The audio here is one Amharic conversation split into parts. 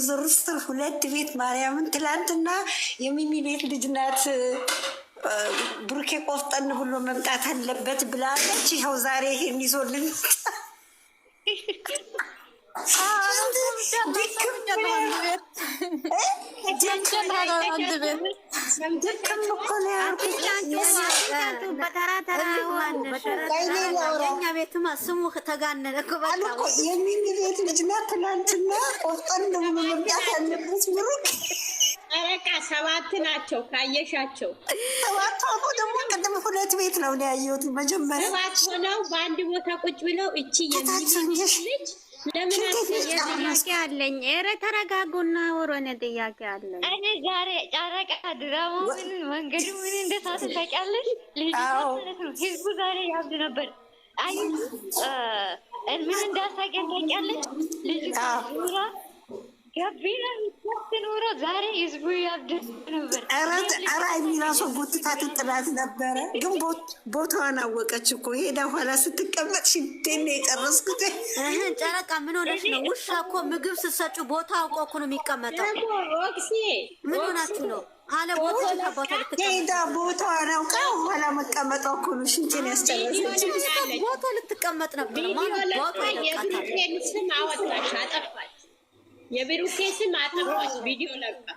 ዞር ስትል ሁለት ቤት ማርያምን ትላንትና የሚሚ ቤት ልጅ ናት ብሩኬ ቆፍጠን ብሎ መምጣት አለበት ብላለች። ይኸው ዛሬ ይሄን ይዞልን ቤትማ ስሙ ተጋነነ የሚሚ ቤት ልጅ ናት። ትላንትና ቆፍጠን ብሎ መምጣት አለበት ብሩክ አረቃ 7 ናቸው ካየሻቸው 7 ሆኖ ደግሞ ቅድም ሁለት ቤት ነው ያየሁት። መጀመሪያ 7 ሆነው በአንድ ቦታ ቁጭ ብለው እቺ የሚልጅ ለምን ጥያቄ አለኝ። ኧረ ተረጋጉና ወሮነ ጥያቄ አለኝ። እኔ ዛሬ ጨረቃ ድራማው ምን መንገዱ ምን እንደታስፈጫለሽ ልጅ ማለት ነው። ህዝቡ ዛሬ ያብድ ነበር። አይ ምን እንዳሳቀኝ ታውቂያለሽ? ልጅ ኑራ ገቢና ኑሮ ዛሬ ህዝቡ ያብድ ነበር። ኧረ የሚራሱ ጎትታ ትጥላት ነበረ፣ ግን ቦታዋን አወቀች እኮ ሄዳ ኋላ ስትቀመጥ ሽዴን የጨረስኩት። ጨረቃ ምን ሆነች ነው? ውሻ እኮ ምግብ ስትሰጩ ቦታ አውቆ እኮ ነው የሚቀመጠው። ምን ሆናችሁ ነው? አለ ሄዳ ቦታዋን አውቃ ኋላ መቀመጧ እኮ ነው ሽንቴን ያስጨረሰች። ቦታ ልትቀመጥ ነበር። ቦታ የብሩኬን ስም አወጣሽ፣ አጠፋች። የብሩኬ ስም አጠፋች። ቪዲዮ ለቃ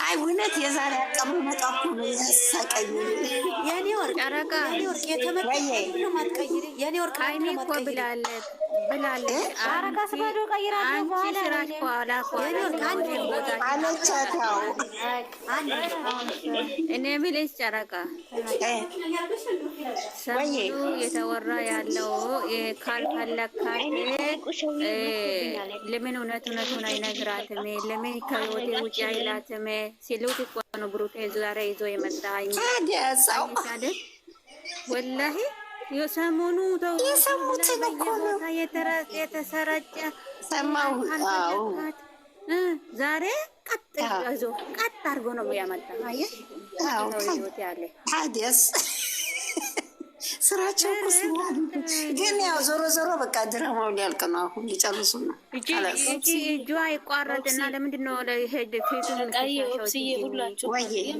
አይ እውነት የዛሬ አቀማመጧ እኮ ነው ያሳቀኝ። የኔ ወርቅ ጨረቃ የተመረቀ ነው ማትቀይሪ የኔ ወርቅ አይኔ እኮ ብላለች ጨረቃ ስባዶ ቀይራለሁ በኋላ ስራሽ ኋላ አለቻታው። እኔ የምልሽ ጨረቃ ሰው የተወራ ያለው ካልፈለካት ለምን እውነቱን አይነግራትም? ለምን ከህይወቴ ውጭ አይላትም? ሲሉት እኮ ነው ብሩኬ ዛሬ ይዞ የመጣ አይደል? ወላሂ የሰሞኑ የሰሙትን እኮ ነው የተሰራጨ ሰማሁ። ዛሬ ቀጥ አድርጎ ነው ያመጣ። አየህ ታዲያስ ስራቸው እኮ ግን ያው ዞሮ ዞሮ በቃ ድራማው ሊያልቅ ነው። አሁን ሊጨርሱ ነው። እጇ ይቋረጥና ለምንድን ነው ለሄድ ፊቱን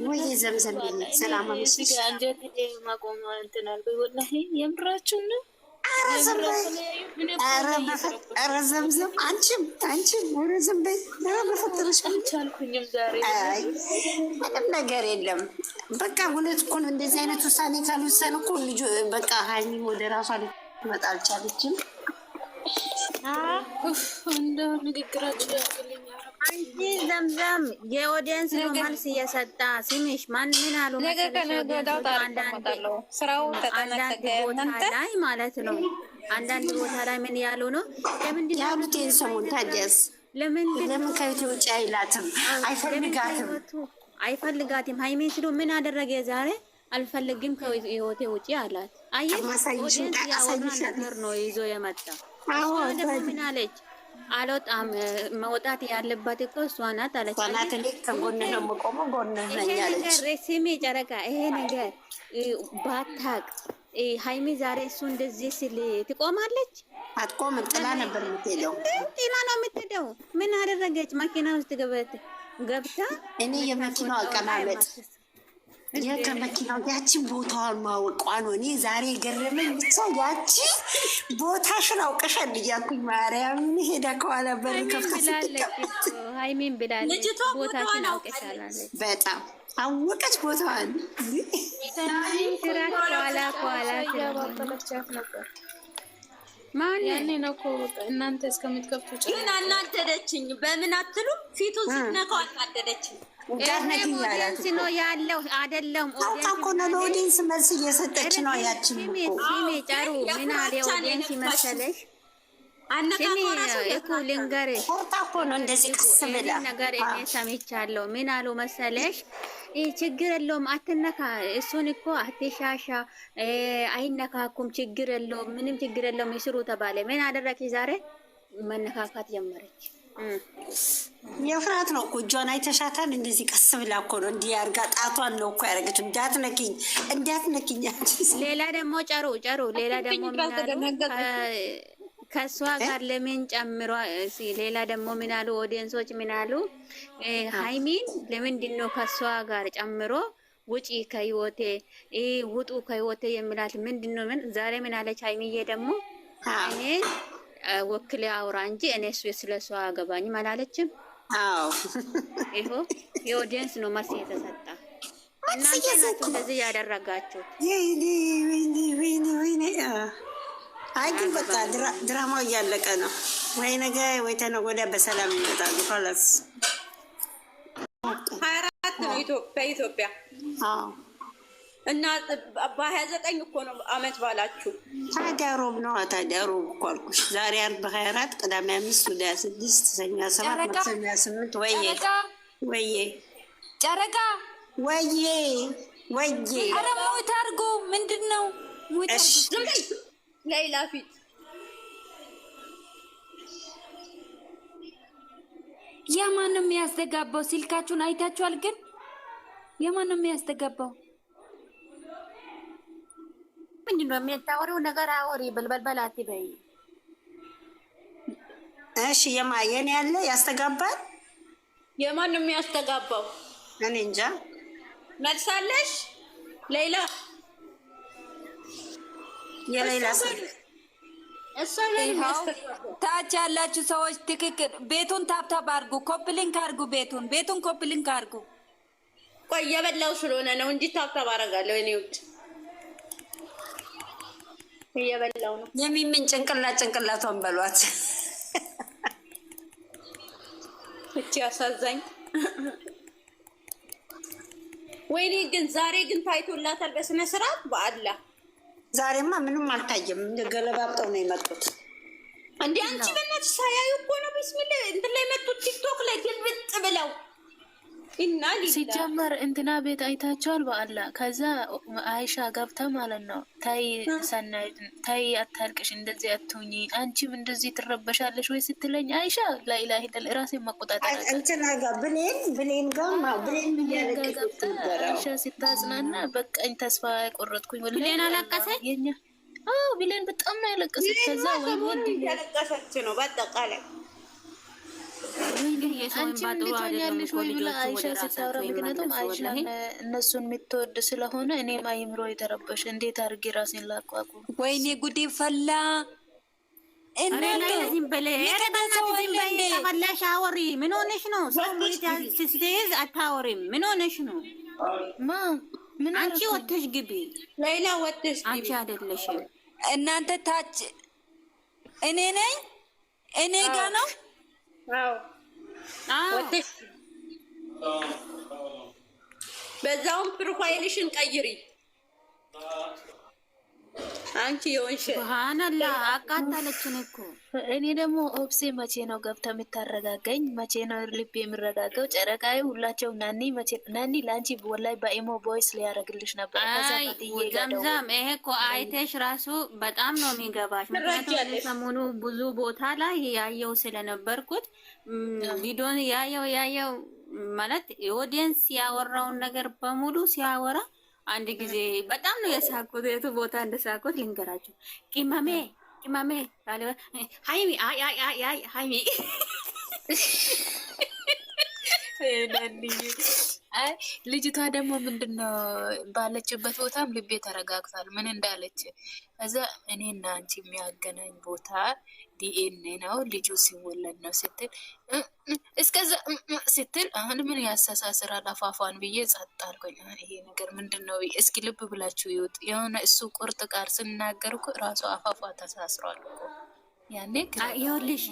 ወይ ዘምዘም ሰላም አመስግን የምራችሁ ነው። ኧረ ዘምዘም አንቺም ኧረ ዝም በይ በፈጠረሽ አልቻልኩኝም ዛሬ። ምንም ነገር የለም። በቃ እውነት እኮ ነው። እንደዚህ አይነት ውሳኔ ካልወሰን እኮ ልጁ በቃ ሀይሚ ወደ ራሷ ልትመጣ አልቻለችም። እንደው ንግግራችሁ ያክልኛል። አንቺ ዘምዘም የኦዲየንስ መልስ እየሰጣ ሲሚሽ ምን አሉ አንዳንድ ቦታ ላይ ማለት ነው። አንዳንድ ቦታ ላይ ምን ያሉ ነው ያሉት ይህን ሰሞን ታዲያስ ለምን ከቤት ውጭ አይላትም? አይፈልጋትም ሀይሜ ሲሉ ምን አደረገ ዛሬ? አልፈልግም ከህይወቴ ውጭ አላት። አየሽ ኦዲየንስ ያወራ ነገር ነው ይዞ የመጣ። ደግሞ ምን አለች? አልወጣም መውጣት ያለባት እኮ እሷ ናት አለች። ከጎንህ ነው የምቆመው ጎንህ ነኝ አለች። ስሜ ጨረቃ ይሄ ነገር ባታቅ ሀይሚ ዛሬ እሱ እንደዚህ ሲል ትቆማለች? አትቆምም። ጥላ ነበር የምትሄደው። ጥላ ነው የምትሄደው። ምን አደረገች? መኪና ውስጥ ገብታ እኔ የመኪናው አቀማመጥ ከመኪናው ያቺን ቦታዋን ማወቋ ነው እኔ ዛሬ የገረመኝ። ብቻ ያቺ ቦታሽን አውቀሻል እያልኩኝ ማርያም ሄዳ ከኋላ በር ከፍታ ስትቀመጥ ሀይሚን ብላለች ቦታሽን አውቀሻል። በጣም አወቀች ቦታዋን። ማን ያኔ ነው እኮ እናንተ እስከምትከፍቱ ግን አናደደችኝ። በምን አትሉ ፊቱን ስትነካው አናደደችኝ። ኦዲየንስ ነው ያለው አይደለም። ኦዲየንስ መልስ እየሰጠች ነው። ያችን ሲሜ ጨሩ ምን አለ ኦዲየንስ መሰለሽ? እኮ ልንገርሽ እኮ ነው እንደዚህ ቀስ ብላ ነገር እኔ ሰምቻለሁ። ምን አሉ መሰለሽ? ችግር የለውም አትነካ፣ እሱን እኮ አትሻሻ፣ አይነካኩም፣ ችግር የለውም፣ ምንም ችግር የለውም ይስሩ ተባለ። ምን አደረግሽ ዛሬ? መነካካት ጀመረች። የፍርሃት ነው እኮ እጇን አይተሻታል። እንደዚህ ቀስ ብላ እኮ ነው እንዲህ አድርጋ ጣቷን ነው እኮ ያደረገችው። እንዳትነኪኝ። ሌላ ደግሞ ጨሩ ሌላ ደግሞ ከሷ ጋር ለምን ጨምሯ? ሌላ ደግሞ ምን አሉ ኦዲየንሶች ምን አሉ? ሃይሚን ለምንድን ነው ከሷ ጋር ጨምሮ ውጪ ከህይወቴ ውጡ ከህይወቴ የሚላት ምንድን ነው? ምን ዛሬ ምን አለች ሃይሚዬ ደግሞ እኔ ወክሌ አውራ እንጂ እኔ ስለሷ አገባኝም አላለችም። አዎ ይሄ የኦዲየንስ ነው መልስ የተሰጣ። እናንተ ናችሁ እንደዚህ ያደረጋችሁ። አይ ግን በቃ ድራማው እያለቀ ነው። ወይ ነገ ወይ ተነገ ወዲያ በሰላም ይመጣሉ። ኸላስ 24 ነው በኢትዮጵያ እና በ29 እኮ ነው አመት ባላችሁ። ታዲያ ሮብ ነው። ታዲያ ሮብ እኮ አልኩሽ። ዛሬ 24 ቅዳሜ 5 ወደ 6 ሰኞ 7 ማክሰኞ 8 ወይዬ ጨረቃ ወይዬ ኧረ ሞት አድርጎ ምንድን ነው ሞት አድርጎ ሌላ ፊት የማን ነው የሚያስተጋባው? ስልካችሁን አይታችኋል? ግን የማን ነው የሚያስተጋባው? ምንድን ነው የሚያታወሪው ነገር? አወሪ በልበልበል አትበይ። እሺ የኔ ያለ ያስተጋባል። የማን ነው የሚያስተጋባው? እኔ እንጃ። መልሳለሽ ሌላ የሌላ ሰው ታች ያላችሁ ሰዎች ትክክል። ቤቱን ታብታብ አድርጉ፣ ኮፕሊንክ አድርጉ፣ ቤቱን ኮፕሊንክ አድርጉ። ቆይ እየበላው ስለሆነ ነው እንጂ ታብታብ አደርጋለሁ። እኔ ውጭ እየበላው ነው። የሚምን ጭንቅላቷን በሏት። እቺ አሳዛኝ። ወይኔ ግን ዛሬ ግን ታይቶላታል በስነ ስርዓት በአላህ። ዛሬማ ምንም አልታየም። ገለባብጠው ነው የመጡት። እንዴ አንቺ በእናትሽ ሳያዩ እኮ ነው ቢስሚላ እንትን ላይ መጡት። ቲክቶክ ላይ ግልብጥ ብለው እና ሲጀመር እንትና ቤት አይታቸዋል በአላ። ከዛ አይሻ ገብታ ማለት ነው ታይ ሰናይት ታይ አታልቅሽ፣ እንደዚህ አትሁኚ፣ አንቺም እንደዚህ ትረበሻለሽ ወይ ስትለኝ አይሻ ላይላ ሄደል ራሴ መቆጣጠር እንትና ጋር ብሌን ጋር ብሌን ገብታ አይሻ ስታጽናና በቃኝ ተስፋ ቆረጥኩኝ። ብሌን አለቀሰች። የኛ ብሌን በጣም ነው ያለቀሰች። ከዛ ወይ ወንድ ያለቀሰች ነው በአጠቃላይ አንቺ እንዴት ሆኛለሽ ወይ ብላ አይሻ ስታወራ፣ ምክንያቱም አይሻ እነሱን የምትወድ ስለሆነ እኔም አይምሮ የተረበሽ እንዴት አድርጌ ራሴን ላቋቁም? ወይኔ ጉዴ ፈላ። እናንተፈላሽ አወሪ። ምን ሆነሽ ነው? ሰው ስትይዝ አታወሪም። ምን ሆነሽ ነው? ምን አንቺ ወጥተሽ ግቢ። ሌላ ወጥተሽ ግቢ። አንቺ አይደለሽም። እናንተ ታች እኔ ነኝ እኔ ጋ ነው። ወጥተሽ በዛውም ፕሮፋይልሽን ቀይሪ። አንቺ የሆንሽ ሱብሃንአላ አቃታለችን እኮ። እኔ ደግሞ ኦብሴ መቼ ነው ገብታ የምታረጋገኝ? መቼ ነው ልብ የሚረጋገው? ጨረቃዬ ሁላቸው ናኒ ለአንቺ ወላይ በኢሞ ቦይስ ሊያደርግልሽ ነበር። ዘምዘም ይሄ እኮ አይተሽ ራሱ በጣም ነው የሚገባሽ። ምክንያቱም ሰሞኑ ብዙ ቦታ ላይ ያየው ስለነበርኩት ቪዲዮን ያየው ማለት የኦዲየንስ ያወራውን ነገር በሙሉ ሲያወራ አንድ ጊዜ በጣም ነው የሳኩት። የቱ ቦታ እንደሳኩት ልንገራችሁ። ቅመሜ ሃይሚ ሃይሚ ልጅቷ ደግሞ ምንድነው ባለችበት ቦታም ልቤ ተረጋግቷል። ምን እንዳለች እዛ እኔና አንቺ የሚያገናኝ ቦታ ዲኤንኤ ነው ልጁ ሲወለድ ነው ስትል እስከዛ ስትል አሁን ምን ያስተሳስራል አፋፏን ብዬ ጸጥ አልኩኝ። ይሄ ነገር ምንድን ነው? እስኪ ልብ ብላችሁ ይወጥ የሆነ እሱ ቁርጥ ቃል ስናገር እኮ ራሱ አፋፏ ተሳስሯል እኮ ያኔ ይኸውልሽ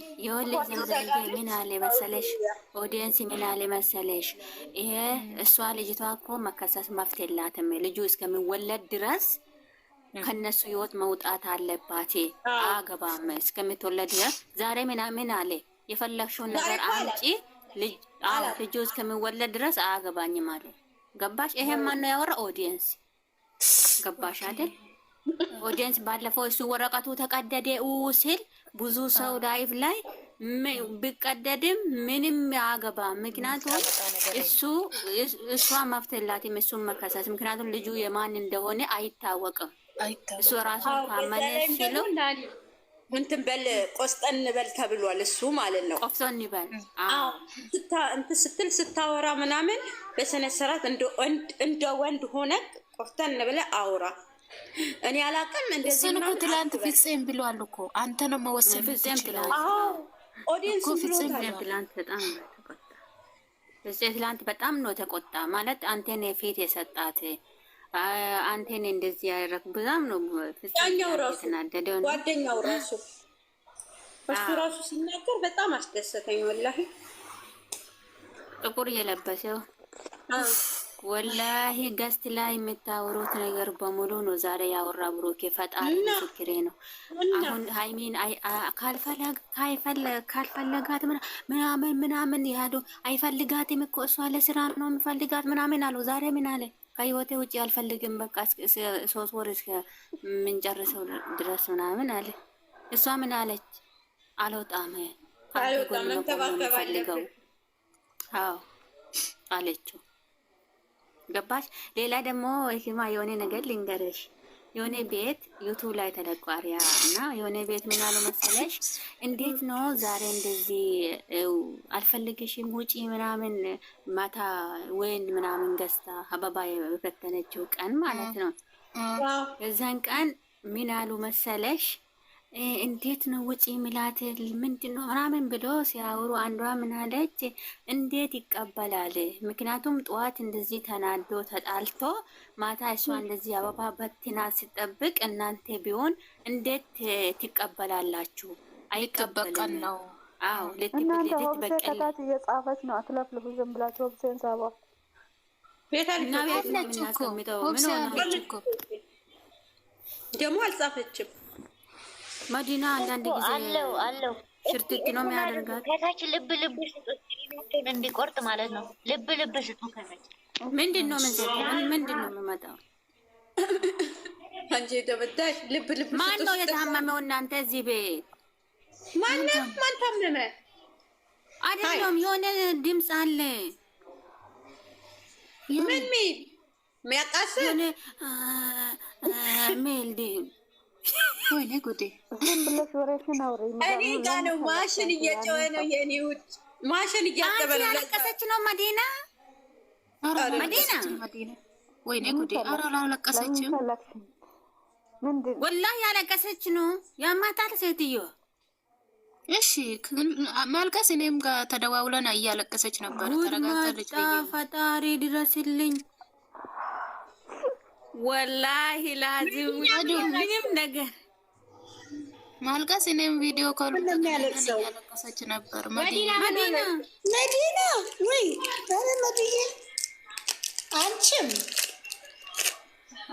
ዘምዘምዬ ምን አለ መሰለሽ፣ ኦዲየንስ ምን አለ መሰለሽ፣ ይሄ እሷ ልጅቷ እኮ መከሰስ መፍት የላትም። ልጁ እስከሚወለድ ድረስ ከነሱ ህይወት መውጣት አለባት። አገባም እስከምትወለድ ድረስ ዛሬ ምን አለ የፈለግሽውን ነገር አምጪ፣ ልጁ እስከሚወለድ ድረስ አገባኝም አለ። ገባሽ? ይሄ ማን ነው ያወራ? ኦዲየንስ። ገባሽ አይደል? ኦዲየንስ ባለፈው እሱ ወረቀቱ ተቀደደ ሲል ብዙ ሰው ላይፍ ላይ ቢቀደድም ምንም ያገባ። ምክንያቱም እሷ መፍት የላትም እሱን መከሰስ። ምክንያቱም ልጁ የማን እንደሆነ አይታወቅም። እሱ ራሱ ካመነ ሲለው እንትን በል ቆስጠን በል ተብሏል። እሱ ማለት ነው ቆፍሶን ይበል። አዎ እንትን ስትል ስታወራ ምናምን በስነ ስርዓት እንደ ወንድ ሆነ ቆፍጠን ብለህ አውራ። እኔ አላውቅም እንደዚህ ነው። ትላንት ፍፄም ብሏል እኮ አንተ ነው መወሰን ፍፄም ትላንት ኦዲየንስ ብሎታል። ትላንት በጣም ተቆጣ። ፍፄ ትላንት በጣም ነው ተቆጣ። ማለት አንተን ፊት የሰጣት አንተን እንደዚህ ያደረግ በጣም ነው ፍፄኛው ራሱ ጓደኛው ራሱ እሱ ራሱ ሲናገር በጣም አስደሰተኝ። ወላሂ ጥቁር የለበሰው ወላሂ ገስት ላይ የምታወሩት ነገር በሙሉ ነው ዛሬ ያወራ ብሩኬ። ፈጣሪ ምስክሬ ነው። አሁን ሃይሚን ካልፈለጋት ምናምን ያሉ አይፈልጋትም እኮ እሷ ለስራ ነው የሚፈልጋት ምናምን አለው። ዛሬ ምን አለ? ከህይወቴ ውጭ አልፈልግም በቃ 3 ወር እስከ ምንጨርሰው ድረስ ምናምን አለ። እሷ ምን አለች? አልወጣም ጎን ነው የምፈልገው አለችው። ገባሽ? ሌላ ደግሞ ሂማ የሆነ ነገር ልንገርሽ። የሆነ ቤት ዩቱብ ላይ ተለቋሪያ እና የሆነ ቤት ምን አሉ መሰለሽ? እንዴት ነው ዛሬ እንደዚህ አልፈልግሽም ውጪ ምናምን ማታ ወይን ምናምን ገዝታ አበባ የፈተነችው ቀን ማለት ነው። የዛን ቀን ምን አሉ መሰለሽ? እንዴት ነው ውጪ ሚላት ምንድን ነው ምናምን ብሎ ሲያወሩ አንዷ ምን አለች? እንዴት ይቀበላል? ምክንያቱም ጠዋት እንደዚህ ተናዶ ተጣልቶ ማታ እሷ እንደዚህ አበባ በትና ሲጠብቅ እናንተ ቢሆን እንዴት ትቀበላላችሁ? አይቀበልም ነው። አዎ እናንተ ሆብሴታት እየጻፈች ነው። አትለፍልፉ ዝም ብላችሁ ሆብሴን ሳባ ቤታልና ቤታችሁ እኮ ደግሞ አልጻፈችም። መዲና አንዳንድ ጊዜ አለው ሽርትት ነው የሚያደርጋት። ከታች ልብ ስጡት እንዲቆርጥ ማለት ነው። ልብ ስጡ። ከታች ምንድን ነው የሚመጣው? አንቺ ተበዳሽ ልብ ስጡ። ማን ነው የታመመው እናንተ እዚህ ቤት? ማን ታመመ? አይደለም የሆነ ድምፅ አለ። ምን ሚያቃስ ሜል ወይኔ ጉዴ! ዝም ብለሽ ወሬሽን አውሪ። እኔ ጋ ነው ማሽን እየጮኸ ነው። የኔ ውድ ማሽን እያጠበለ ያለቀሰች ነው መዲና። ወይኔ ጉዴ! ኧረ አላለቀሰችም። ወላሂ ያለቀሰች ነው። ያማታል ሴትዮ። እሺ ማልቀስ እኔም ጋር ተደዋውለን እያለቀሰች ነበር። ተረጋጋለች። ፈጣሪ ድረስልኝ። ወላሂ ላዚም ምንም ነገር ማልቀስ እኔም ቪዲዮ ኮል እያለቀሰች ነበር። መዲና ወይ መዲና አንቺም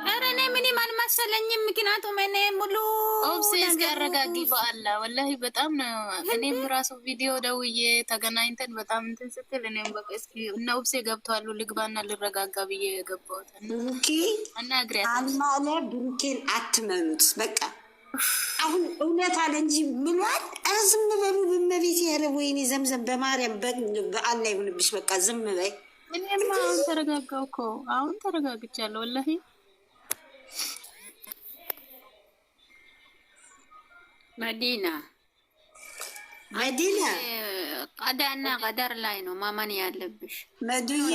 ኧረ እኔ ምንም አልመሰለኝም። ምክንያቱም እኔ ሙሉ ኦብሴስ ያረጋጊ በአላ ወላሂ በጣም ነው። እኔም ራሱ ቪዲዮ ደውዬ ተገናኝተን በጣም እንትን ስትል እኔም በቃ እስኪ እና ኦብሴ ገብተዋሉ ልግባና ልረጋጋ ብዬ የገባሁት ብሩኬ እና አግሪያ አማለ ብሩኬን አትመኑት። በቃ አሁን እውነት አለ እንጂ ምሏል። ኧረ ዝም በሉ በመቤት ያለ ወይኔ ዘምዘም በማርያም በአላ ይሁንብሽ። በቃ ዝም በይ። እኔማ አሁን ተረጋጋው እኮ አሁን ተረጋግቻለሁ ወላሂ። መዲና ቀዳና ቀደር ላይ ነው ማመን ያለብሽ። መዱዬ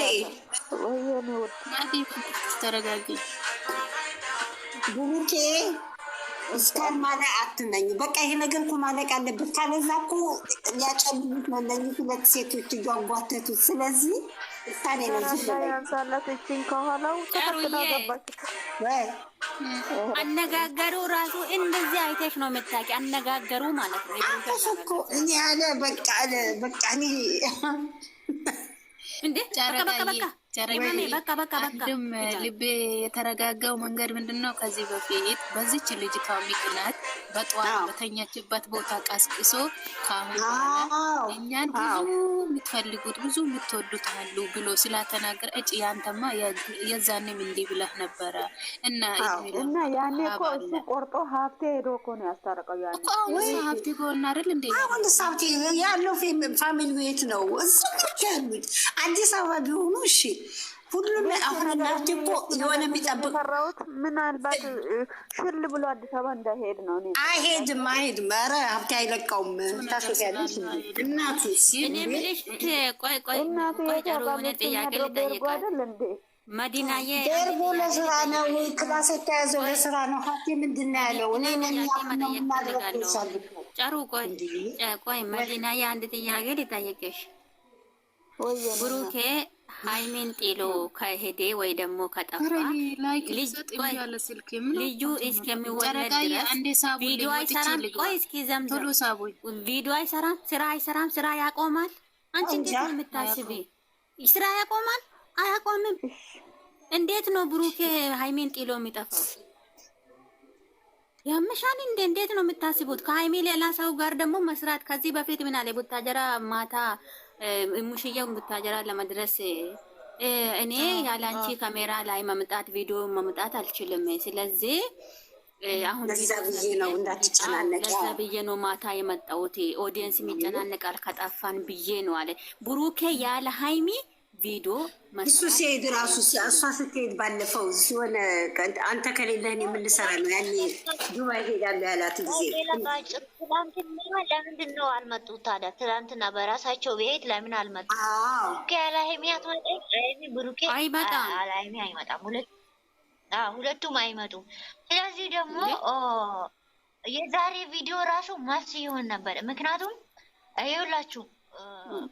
ተረጋጊ። ብሩኬ እስካን ማለ አትመኝ። በቃ ይሄ ነገር እኮ ማለቅ አለበት። ካለዛ እኮ ሊያጨልሉት ነው እነዚህ ሁለት ሴቶች እያጓተቱት። ስለዚህ እስካን ያንሳላት እችን ከኋላው ተከትላ ገባች። አነጋገሩ ራሱ እንደዚህ አይተሽ ነው የምታውቂ። አነጋገሩ ማለት ነው እኮ እኔ ያለ በቃ እኔ እንዴ በቃ አንድም ልቤ የተረጋጋው መንገድ ምንድን ነው? ከዚህ በፊት በዚች ልጅቷ ምክንያት በጠዋት በተኛችበት ቦታ ቀስቅሶ ከአሁን በኋላ እኛን ብዙ የምትፈልጉት ብዙ የምትወዱት አሉ ብሎ ስላተናገረ እጭ ያንተማ የዛንም እንዲህ ብለህ ነበረ እና ያኔ እኮ እሱ ቆርጦ ሀብቴ ሄዶ እኮ ነው ያስታረቀው። ያኔ እኮ ሀብቴ ጎን አይደል እንዴ? አሁን ሀብቴ ያለው ፋሚሊ ቤት ነው እሱ ያሉት። አዲስ አበባ ቢሆኑ እሺ ሁሉም አሁን እናት እኮ የሆነ የሚጠብቅ ሰራውት ምናልባት ሽል ብሎ አዲስ አበባ እንዳይሄድ ነው። አይሄድም። ኧረ ሀብቴ አይለቀውም። ታሾፊያለሽ እናቱ እኔ የምልሽ ቆይ ጨሩ የሆነ ጥያቄ ልጠይቃት። መዲናዬ ደርቦ ለስራ ነው ክላስ የተያዘው ለስራ ነው። ሀብቴ ምንድን ነው ያለው? እኔ ጨሩ ቆይ መዲናዬ አንድ ጥያቄ ልጠይቅሽ። ብሩኬ ሃይሚን ጥሎ ከሄደ ወይ ደግሞ ከጠፋ ልጁ እስከሚወለድ ድረስ ቪዲዮ አይሰራም። ቆይ እስኪ ዘምዘም ቪዲዮ አይሰራም፣ ስራ አይሰራም፣ ስራ ያቆማል። አንቺ እንዴት ነው የምታስቢ? ስራ ያቆማል? አያቆምም። እንዴት ነው ብሩኬ ሃይሚን ጥሎ የሚጠፋው? ያምሻል እንዴ? እንዴት ነው የምታስቡት? ከሃይሚ ሌላ ሰው ጋር ደግሞ መስራት። ከዚህ በፊት ምን አለ ቡታጀራ ማታ ሙሽዬው ቡታጀራ ለመድረስ እኔ ያላንቺ ካሜራ ላይ መምጣት ቪዲዮ መምጣት አልችልም። ስለዚህ አሁን ለዛ ብዬ ነው እንዳትጨናነቅ፣ ለዛ ብዬ ነው ማታ የመጣሁት። ኦዲየንስ የሚጨናነቃል ከጠፋን ብዬ ነው አለ ብሩኬ ያለ ሃይሚ ቪዲዮ እሱ ሲሄድ ራሱ እሷ ስትሄድ ባለፈው ሲሆን አንተ ከሌለህን የምንሰራ ነው ያኔ ዱባይ ሄዳለሁ ያላት ጊዜ ትላንትና ለምንድን ነው አልመጡት ታዲያ? ትላንትና በራሳቸው ቤት ለምን አልመጡ? ያለ ሃይሚ አትመጣም። ሃይሚ ብሩኬ አይመጣም፣ ሃይሚ አይመጣም። ሁለቱም አይመጡም። ስለዚህ ደግሞ የዛሬ ቪዲዮ ራሱ መልስ ይሆን ነበር። ምክንያቱም ይኸውላችሁ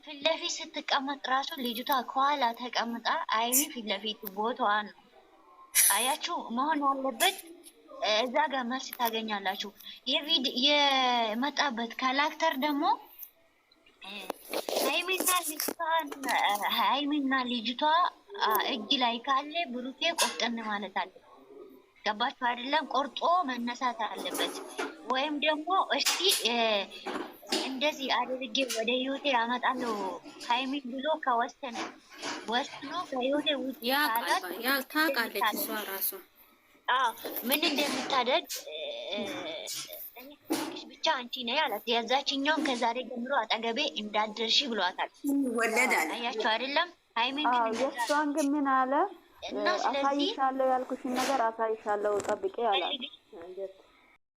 ፊት ለፊት ስትቀመጥ ራሱ ልጅቷ ከኋላ ተቀምጣ ሃይሚ ፊት ለፊት ቦታዋ ነው። አያችሁ መሆን ያለበት እዛ ጋር መልስ ታገኛላችሁ። የመጣበት ካራክተር ደግሞ ሃይሚና ልጅቷ እጅ ላይ ካለ ብሩኬ ቆፍጠን ማለት አለ። ገባችሁ አይደለም? ቆርጦ መነሳት አለበት። ወይም ደግሞ እስቲ እንደዚህ አድርጌ ወደ ህይወቴ አመጣለሁ ሃይሚን ብሎ ከወሰነ ወስኖ ከህይወቴ ውጭ ታውቃለች እሷ ራሱ ምን እንደምታደርግ ብቻ አንቺ ነይ አላት። የዛችኛውን ከዛሬ ጀምሮ አጠገቤ እንዳትደርሺ ብሏታል። ይወለዳል። አያችሁ አይደለም? ሃይሚን የእሷን ግን ምን አለ? አሳይሻለሁ ያልኩሽን ነገር አሳይሻለሁ ጠብቄ አላት።